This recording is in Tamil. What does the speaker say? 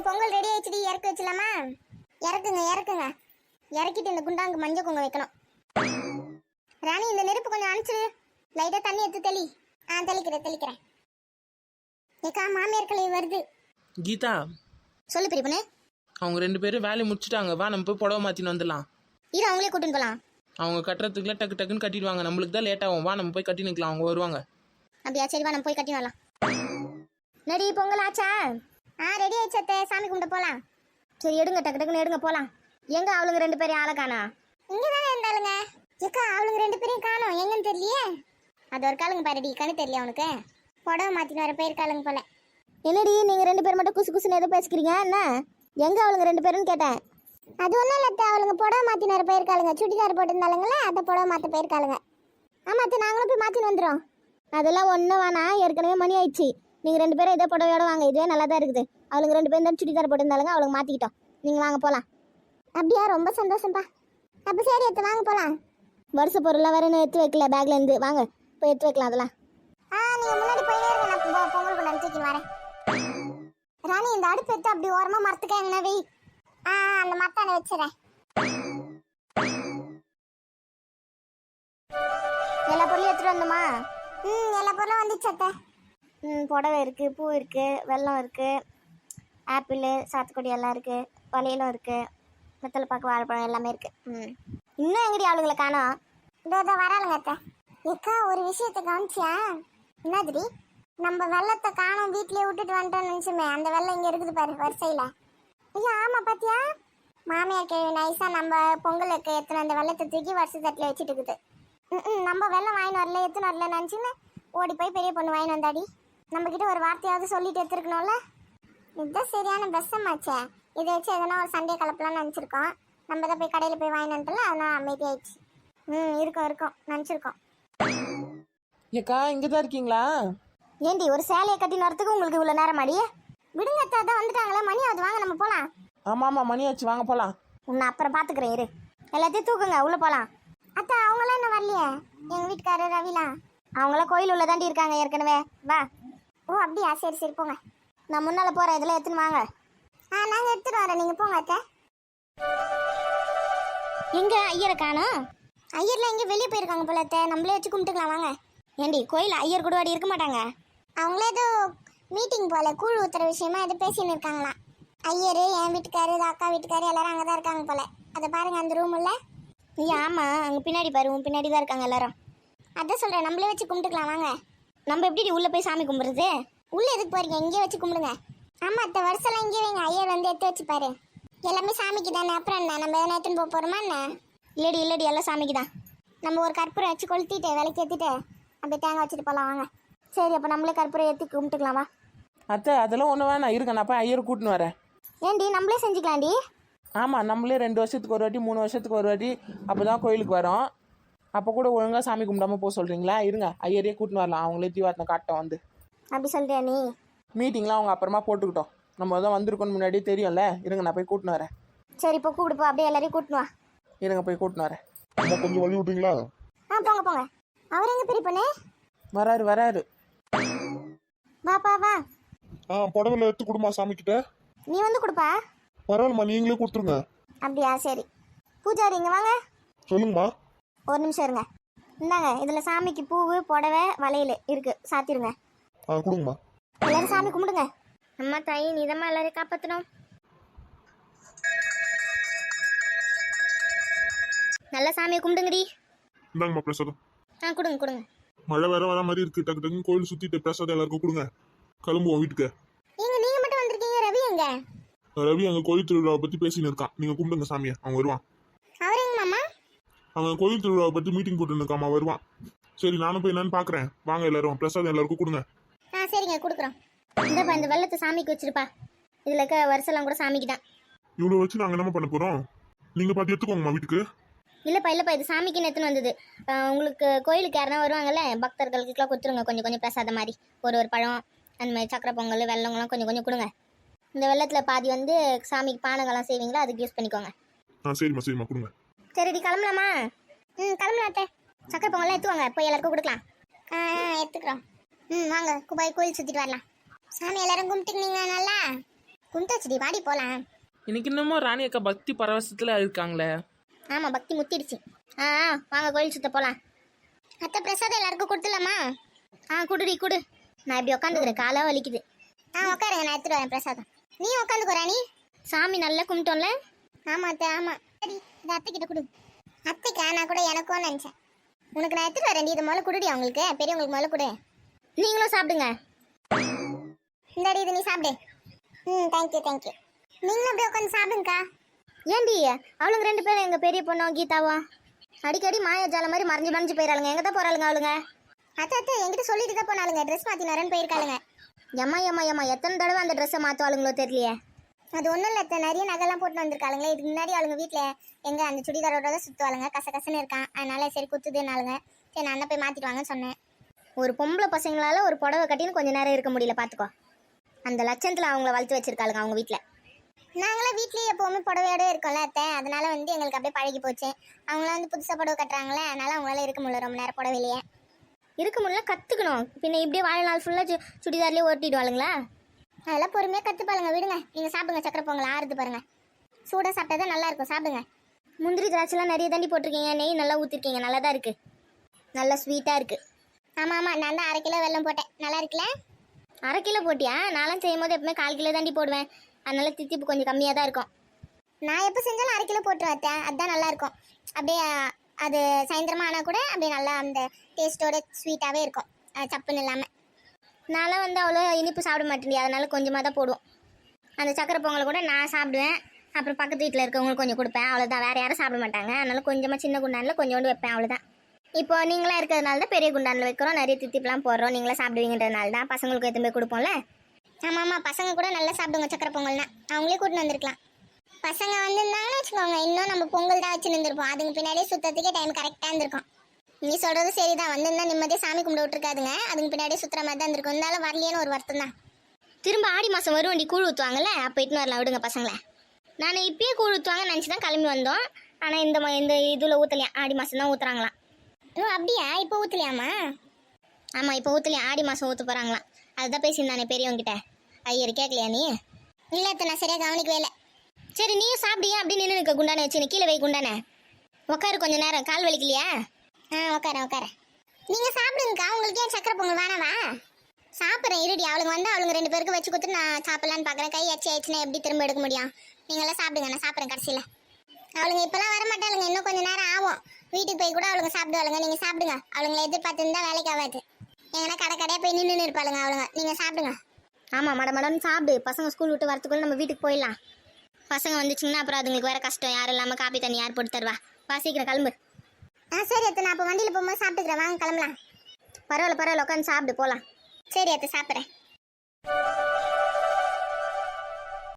பொங்கல் ரெடி ஆயிடுச்சுடி, இறக்கி வச்சலாமா? இறக்குங்க இறக்குங்க. இறக்கிட்டு இந்த குண்டாங்க மஞ்சள் குங்குமம் வைக்கணும். ராணி, இந்த நெருப்பு கொஞ்சம் அனுப்பிச்சிரு. லைட்டா தண்ணி எடுத்து தெளி. தெளிக்கிறேன். ஏக்கா, மாமியார் கலை வருது. கீதா, சொல்லு பெரிய பொண்ணு. அவங்க 2 பேரும் வேலையை முடிச்சுட்டாங்க. வா, நம்ம போய் புடவை மாற்றின்னு வந்துடலாம். இரு, அவங்களே கூட்டின்னு போகலாம். அவங்க கட்டுறதுக்குள்ள டக்கு டக்குன்னு கட்டிடுவாங்க. நம்மளுக்கு தான் லேட் ஆகும். வா, நம்ம போய் கட்டி நிற்கலாம். அவங்க வருவாங்க. அப்படியா? சரி, வா நம்ம போய் கட்டி வரலாம். நடி, பொங்கல் ஆச்சா? ரெடி ஆயிடுச்சே. சாமி கும்பிட போகலாம். சரி, எடுங்க, டக்கு டக்குன்னு எடுங்க போகலாம். எங்க அவளுங்க 2 பேரையும் ஆளை காணா? இங்கே தானே இருந்தாளுங்க. ஏக்கா, அவளுங்க 2 பேரையும் காணோம். எங்கன்னு தெரியலையே. அது ஒரு காலுங்க பாருடி, கண்ணு தெரியல அவனுக்கு. புடவை மாற்றின்னு வர போயிருக்காளுங்க போல. என்னடி, நீங்கள் 2 பேர் மட்டும் குசு குசுன்னு எதோ பேசிக்கிறீங்க என்ன? எங்க அவளுங்க 2 பேருன்னு கேட்டேன். அது ஒன்றும் இல்லை, அவளுங்க புடவை மாற்றின்னு வர போயிருக்காளுங்க. சுடிதார் போட்டிருந்தாளுங்களே, அதை புடவை மாற்ற போயிருக்காளுங்க. ஆமாம், நாங்களும் போய் மாற்றின்னு வந்துடும். அதெல்லாம் ஒன்றும் வேணாம், ஏற்கனவே மணி ஆயிடுச்சு. நீங்கள் 2 பேரும் இதே புடவையோட வாங்க. இதுவே நல்லா தான் இருக்குது. அவளுங்க 2 பேரும் தான் சுடிதார் போட்டிருந்தாளுங்க, அவளுக்கு மாற்றிக்கிட்டோம். நீங்கள் வாங்க போகலாம். அப்படியா? ரொம்ப சந்தோஷம்ப்பா. அப்போ சரி, எடுத்து வாங்க போகலாம். வருஷ பொருளாக வேறு இன்னும் எடுத்து வைக்கல பேக்லேருந்து. வாங்க போய் எடுத்து வைக்கலாம் அதெல்லாம். நீங்கள் முன்னாடி போயிட்டே இருங்க, நான் பொங்கல் கொண்டு அனுப்பிச்சிக்கின்னு வரேன். ராணி, இந்த அடுப்பு எடுத்து அப்படி ஓரமாக மரத்துக்க எங்கன்னா வை. அந்த மரத்தான வச்சுறேன். எல்லா பொருளும் எடுத்துகிட்டு வந்தோமா? எல்லா பொருளும் வந்துச்சு அத்தை. புடவை இருக்குது, பூ இருக்குது, வெல்லம் இருக்குது, ஆப்பிள், சாத்துக்குடி எல்லாம் இருக்குது, வளையலும் இருக்குது, வெத்தலை பாக்கு, வாழைப்பழம் எல்லாமே இருக்குது. இன்னும் எங்கடி ஆளுங்களை காணோம்? இதோ வராளுங்க அத்தை. ஏக்கா, ஒரு விஷயத்தை கவனிச்சியா? என்னதுடி? நம்ம வெள்ளத்தை காணோம், வீட்லயே விட்டுட்டு வந்துட்டோம்னு நினச்சுமே. அந்த வெள்ளம் இங்கே இருக்குது பாரு, வரிசையில். ஐயா, ஆமாம், பார்த்தியா? மாமியார் கேள்வி நைஸாக நம்ம பொங்கலுக்கு எத்தனை அந்த வெள்ளத்தை தூக்கி வருஷ தட்டில் வச்சுட்டு இருக்குது. நம்ம வெள்ளம் வாங்கின்னு வரல, எத்தனை வரல நினச்சின்னு ஓடி போய் பெரிய பொண்ணு வாங்கின்னு வந்தாடி. நம்மக்கிட்ட ஒரு வார்த்தையாவது சொல்லிட்டு எடுத்துருக்கணும்ல. இதுதான் சரியான பெஸ்ஸமாச்சே. இதை வச்சு எதனா ஒரு சண்டே கலப்பலாம்னு நினச்சிருக்கோம். நம்ம தான் போய் கடையில் போய் வாங்கிட்டு வந்துட்டல, அதனால் அமைதியாயிடுச்சு. இருக்கும் நினச்சிருக்கோம். ஏக்கா, இங்கே தான் இருக்கீங்களா? ஏண்டி, ஒரு சேலையை கட்டின்னு வரத்துக்கு உங்களுக்கு இவ்வளோ நேரம் மாடி? விடுங்க அத்தை, தான் வந்துட்டாங்களே, மணி ஆகுது, வாங்க நம்ம போகலாம். ஆமாம், மணி ஆச்சு, வாங்க போகலாம். உன்னை அப்புறம் பார்த்துக்கிறேன், இரு. எல்லாத்தையும் தூக்குங்க, உள்ளே போகலாம். அத்தை, அவங்களாம் என்ன வரலையே? எங்கள் வீட்டுக்காரர் ரவிலாம் அவங்களாம் கோயில் உள்ள தாண்டி இருக்காங்க ஏற்கனவே. வா. ஓ, அப்படியா? சரி சரி, போங்க. நான் முன்னால் போகிறேன், இதெல்லாம் எடுத்துன்னு வாங்க. நாங்கள் எடுத்துகிட்டு வரேன், நீங்கள் போங்க அத்தை. எங்கே ஐயரை காணோம்? ஐயர்லாம் எங்கே வெளியே போயிருக்காங்க போல அத்தை. நம்மளே வச்சு கும்பிட்டுக்கலாம், வாங்க. ஏண்டி, கோயில் ஐயர் கூட வாடி இருக்க மாட்டாங்க? அவங்களே ஏதோ மீட்டிங் போல, கூழ் ஊத்துற விஷயமா எதோ பேசின்னு இருக்காங்களாம். ஐயர், என் வீட்டுக்காரு, அக்கா வீட்டுக்காரு எல்லாரும் அங்கே தான் இருக்காங்க போல. அதை பாருங்க, அந்த ரூம் இல்லை? ஐயா, ஆமாம், அங்கே பின்னாடி பாரு, உன் பின்னாடி தான் இருக்காங்க எல்லாரும். அதான் சொல்கிறேன், நம்மளே வச்சு கும்பிட்டுக்கலாம், வாங்க. நம்ம எப்படி உள்ளே போய் சாமி கும்பிட்றது? உள்ளே எதுக்கு போறீங்க? இங்கேயே வச்சு கும்பிடுங்க. ஆமாம், அத்தை, வருஷம்லாம் இங்கே வைங்க. ஐயர் வந்து எடுத்து வச்சுப்பாரு. எல்லாமே சாமிக்கு தானே, அப்புறம் என்ன நம்ம எதனா எடுத்துன்னு போக போகிறோமா என்ன? இல்லடி, எல்லாம் சாமிக்கு தான். நம்ம ஒரு கற்பூரம் வச்சு கொளுத்திட்டு விலைக்கு ஏற்றிட்டு அப்படியே தேங்காய் வச்சுட்டு போகலாம், வாங்க. சரி, அப்போ நம்மளே கற்பூரம் ஏற்றி கும்பிட்டுக்கலாம், வா. அத்தை, அதெல்லாம் ஒன்றும் வேணாம், இருங்க, நான் போய் ஐயரை கூட்டின்னு வரேன். ஏண்டி, நம்மளே செஞ்சுக்கலாம்டி. ஆமாம், நம்மளே 2 வருஷத்துக்கு ஒரு வாட்டி, 3 வருஷத்துக்கு ஒரு வாட்டி அப்போ தான் கோயிலுக்கு வரோம். அப்போ கூட ஒழுங்காக சாமி கும்பிடாம போக சொல்கிறீங்களா? இருங்க, ஐயரையே கூட்டின்னு வரலாம். அவங்களே தீவாத்தின காட்டம் வந்து. அப்படி சொல்றியா நீ? மீட்டிங்லாம் அவங்க அப்புறமா போட்டுக்கிட்டோம். நம்ம தான் வந்திருக்கோன்னு முன்னாடியே தெரியும்ல. இருங்க, நான் போய் கூட்டின்னு வரேன். சரி, இப்போ கூப்பிடுப்போ, அப்படியே எல்லாரையும் கூட்டின்னு வா. இருங்க, போய் கூட்டின்னு வரேன். கொஞ்சம் வழி விட்டுங்களா? போங்க. அவர் எங்க பெரிய பொண்ணு? வராரு. வாப்பா வா. புடவைல எடுத்து கொடுமா சாமி கிட்ட. நீ வந்து கொடுப்பா. பரவாயில்லம்மா, நீங்களே கொடுத்துருங்க. அப்படியா? சரி. பூஜாரி இங்க வாங்க. சொல்லுங்கம்மா. ஒரு நிமிஷம் இருங்க. இந்தாங்க, இதில் சாமிக்கு பூவு, புடவை, வளையல் இருக்கு, சாத்திருங்க. கொடுங்கம்மா. எல்லாரும் சாமி கும்பிடுங்க. அம்மா தாயி, நீதம்மா எல்லாரையும் காப்பாற்றணும். நல்ல சாமியை கும்பிடுங்கடி. இந்தாங்கம்மா பிரசாதம். கொடுங்க. மழை வேற வர மாதிரி இருக்கு. டக்கு டக்குன்னு கோயில் சுத்திட்டு பிரசாதம் எல்லாருக்கும் கொடுங்க. கிளம்புவோம் வீட்டுக்கு. நீங்க மட்டும் வந்திருக்கீங்க, ரவி எங்க? ரவி அங்க கோயில் திருவிழாவை பத்தி பேசின்னு இருக்கான். நீங்க கும்பிடுங்க சாமியை, அவன் வருவான். அவர் எங்க மாமா? அவன் கோயில் திருவிழாவை பத்தி மீட்டிங் போட்டு இருக்காமா, வருவான். சரி, நானும் போய் என்னன்னு பாக்குறேன். வாங்க எல்லாரும், பிரசாதம் எல்லாருக்கும் கொடுங்க. சரிங்க, கொடுக்குறோம். இந்தப்பா, இந்த வெள்ளத்தை சாமிக்கு வச்சிருப்பா. இதுல இருக்க வருஷம்லாம் கூட சாமிக்கு தான். இவ்வளவு வச்சு நாங்க என்ன பண்ண போறோம்? நீங்க பார்த்து எடுத்துக்கோங்கம்மா வீட்டுக்கு. இல்லப்பா, இது சாமிக்குன்னு எடுத்துன்னு வந்தது. உங்களுக்கு கோயிலுக்கு யாருனா வருவாங்கல்ல, பக்தர்களுக்குலாம் கொடுத்துருங்க. கொஞ்சம் பிரசாதம் மாதிரி ஒரு பழம், அந்த மாதிரி சக்கரை பொங்கல், வெள்ளங்கள்லாம் கொஞ்சம் கொடுங்க. இந்த வெள்ளத்தில் பாதி வந்து சாமிக்கு பானங்கள்லாம் செய்வீங்களா, அதுக்கு யூஸ் பண்ணிக்கோங்க. சரிம்மா கொடுங்க. சரிடி, கிளம்பலாமா? கிளம்பலாம் அத்தை. சக்கரை பொங்கல்லாம் எடுத்துவாங்க, போய் எல்லாருக்கும் கொடுக்கலாம். எடுத்துக்கிறோம். வாங்க, போய் கோயில் சுற்றிட்டு வரலாம். சாமி எல்லாரும் கும்பிட்டுக்கினீங்க நல்லா? குண்டாச்சுடி வாடி போலாம். இன்னைக்கு இன்னமும் ராணி அக்கா பக்தி பரவசத்தில் இருக்காங்களே. ஆமா பக்தி முத்திடுச்சு. வாங்க கோயில் சுத்த போலாம். அத்தை பிரசாதம் எல்லாருக்கும் கொடுத்துலாமா? குடுடி குடு. நான் இப்படி உட்காந்துக்கிறேன், காலா வலிக்குது. உட்காருங்க, நான் எடுத்துட்டு வரேன் பிரசாதம். நீ உட்காந்துக்கோ ராணி. சாமி நல்லா கும்பிட்டோம்ல? ஆமா அத்தை ஆமா. சரி இந்த அத்தை கிட்ட கொடு. அத்தைக்கா நான் கூட எனக்கும் நினைச்சேன். உனக்கு நான் எடுத்துட்டு வரேன், இது முதல்ல குடுடி. அவங்களுக்கு பெரியவங்களுக்கு முதல்ல கொடு. நீங்களும் சாப்பிடுங்க. இந்தாடி இது நீ சாப்பிடு. Thank you thank you. நீங்களும் அப்படியே உட்காந்து சாப்பிடுங்கக்கா. ஏண்டி அவளுங்க ரெண்டு பேரும் எங்க பெரிய பொண்ணும் கீதாவும் அடிக்கடி மாயாஜால மாதிரி மறைஞ்சு போயிடாளுங்க. எங்க தான் போறாளுங்க அவளுங்க? அத்தை என்கிட்ட சொல்லிட்டு தான் போனாலுங்க, ட்ரெஸ் மாத்தி வரேன்னு போயிருக்காளுங்க. எம்மா எத்தனை தடவை அந்த ட்ரெஸ்ஸை மாற்றுவாளுங்களோ தெரியலையே. அது ஒன்றும் இல்லை அத்தை, நிறைய நகைலாம் போட்டு வந்திருக்காளுங்களே. இதுக்கு முன்னாடி அவளுங்க வீட்டில் எங்கே அந்த சுடிதாரோட தான் சுற்றுவாளுங்க, கசன்னு இருக்கான். அதனால சரி குத்துதுனாலுங்க. சரி நான் போய் மாற்றிட்டு வாங்கன்னு சொன்னேன். ஒரு பொம்பளை பசங்களால ஒரு புடவை கட்டின்னு கொஞ்சம் நேரம் இருக்க முடியல பார்த்துக்கோ. அந்த லட்சத்தில் அவங்கள வளர்த்து வச்சிருக்காளுங்க அவங்க வீட்டில். நாங்களாம் வீட்லேயே எப்போவுமே புடவையோட இருக்கோம்ல அத்தை, அதனால எங்களுக்கு அப்படியே பழகி போச்சு. அவங்களாம் புதுசாக புடவை கட்டுறாங்களே, அதனால அவங்களால இருக்க முடியல ரொம்ப நேரம் புடவையிலேயே. இருக்க முடியல கற்றுக்கணும். பின்ன இப்படியே வாழ்நாள் ஃபுல்லாக சுடிதார்லேயே ஓட்டிடுவாளுங்களா? அதெல்லாம் பொறுமையாக கற்றுப்பாளுங்க, விடுங்க. நீங்கள் சாப்பிடுங்க, சக்கரை பொங்கல் ஆறுது பாருங்க. சூடாக சாப்பிட்டா தான் நல்லாயிருக்கும், சாப்பிடுங்க. முந்திரி திராட்சைலாம் நிறைய தாண்டி போட்டிருக்கீங்க, நெய் நல்லா ஊற்றிருக்கீங்க, நல்லா தான் இருக்குது, நல்லா ஸ்வீட்டாக இருக்குது. ஆமாம் நான் தான் 1/2 கிலோ வெல்லம் போட்டேன், நல்லா இருக்குல்ல? 1/2 கிலோ போட்டியா? நான்லாம் செய்யும் போது எப்பவுமே 1/4 கிலோ தாண்டி போடுவேன், அதனால தித்திப்பு கொஞ்சம் கம்மியாக தான் இருக்கும். நான் எப்போ செஞ்சாலும் 1/2 கிலோ போட்டு வைத்தேன், அதுதான் நல்லாயிருக்கும். அப்படியே அது சாயந்தரமாக ஆனால் கூட அப்படியே நல்லா அந்த டேஸ்ட்டோட ஸ்வீட்டாகவே இருக்கும், சப்புன்னு இல்லாமல். நான்லாம் அவ்வளோ இனிப்பு சாப்பிட மாட்டேன், அதனால கொஞ்சமாக தான் போடுவோம். அந்த சக்கரை பொங்கலை கூட நான் சாப்பிடுவேன், அப்புறம் பக்கத்து வீட்டில் இருக்கவங்களுக்கு கொஞ்சம் கொடுப்பேன், அவ்வளோதான். வேறு யாரும் சாப்பிட மாட்டாங்க, அதனால கொஞ்சமாக சின்ன குண்டானில் கொஞ்சோண்டு வைப்பேன், அவ்வளோதான். இப்போ நீங்களாம் இருக்கிறதுனால தான் பெரிய குண்டானில் வைக்கிறோம், நிறைய தித்திப்புலாம் போடுறோம். நீங்களே சாப்பிடுவீங்கன்றதுனால தான் பசங்களுக்கு எதுவுமே கொடுப்போம்ல. ஆமாம் பசங்க கூட நல்லா சாப்பிடுங்க சக்கரை பொங்கல்னா, அவங்களே கூட்டின்னு வந்திருக்கலாம். பசங்க வந்திருந்தாங்கன்னு வச்சுக்கோங்க, இன்னும் நம்ம பொங்கல் தான் வச்சு நின்றுருப்போம். அதுக்கு பின்னாடியே சுத்தத்துக்கே டைம் கரெக்டாக இருந்திருக்கும். நீ சொல்கிறது சரி தான், வந்திருந்தா நிம்மதியாக சாமி கும்பிட விட்டுருக்காதுங்க, அதுக்கு பின்னாடியே சுற்றுற மாதிரி தான் இருந்திருக்கும். இருந்தாலும் வரலையேன்னு ஒரு வருத்தம் தான். திரும்ப ஆடி மாதம் வரும், வண்டி கூழ் ஊற்றுவாங்கல்ல, அப்போ இட்டுன்னு வரலாம், விடுங்க பசங்களை. நான் இப்பயே கூழ் ஊற்றுவாங்கன்னு நினச்சி தான் கிளம்பி வந்தோம். ஆனால் இந்த இதில் ஊற்றலையா, ஆடி மாதம் தான் ஊற்றுறாங்களாம். அப்படியா? இப்போ ஊற்றலையாமா? ஆமாம் இப்போ ஊற்றலையா, ஆடி மாதம் ஊற்ற போகிறாங்களாம். அதுதான் பேசியிருந்தானே பெரியவங்கிட்ட. ஐயர் கேட்கலையா நீ? இல்லை அத்தை நான் சரியாக கவனிக்கவே இல்லை. சரி நீயும் சாப்பிடியா? அப்படி நின்று இருக்க குண்டானே வச்சு கீழே வை குண்டானே. உட்காரு கொஞ்சம் நேரம், கால் வலிக்கலையா? உட்கார. நீங்கள் சாப்பிடுங்கக்கா, உங்களுக்கு ஏன் சக்கரை பொங்கல் வேணாவா? சாப்பிட்றேன் இருடி, அவளுங்க வந்து அவளுங்க 2 பேருக்கு வச்சு கொடுத்து நான் சாப்பிட்லான்னு பார்க்குறேன். கை அச்சு ஆயிடுச்சுன்னா எப்படி திரும்ப எடுக்க முடியும்? நீங்களாம் சாப்பிடுங்க, நான் சாப்பிட்றேன் கடைசியில். அவளுங்க இப்போலாம் வர மாட்டாளுங்க, இன்னும் கொஞ்சம் நேரம் ஆகும். வீட்டுக்கு போய் கூட அவளுங்க சாப்பிடுவாளுங்க, நீங்கள் சாப்பிடுங்க. அவளுங்களை எதிர்பார்த்துருந்தா வேலைக்கு ஆகாது. எங்கன்னா கடையாக போய் நின்று இருப்பாளுங்க அவளுங்க. நீங்கள் சாப்பிடுங்க. ஆமாம் மடன்னு சாப்பிடு, பசங்க ஸ்கூல் விட்டு வரத்துக்குள்ள நம்ம வீட்டுக்கு போயிடலாம். பசங்க வந்துச்சுங்கன்னா அப்புறம் அதுங்களுக்கு வேறு கஷ்டம், யாரும் இல்லாமல் காப்பி தண்ணி யார் போட்டு தருவா? சீக்கிரம் கிளம்பு. சரி அத்தை, நான் அப்போ வண்டியில் போகும்போது சாப்பிட்டுக்கிறேன், வாங்க கிளம்பலாம். பரவாயில்ல உட்காந்து சாப்பிடு போகலாம். சரி அத்தை சாப்பிட்றேன்.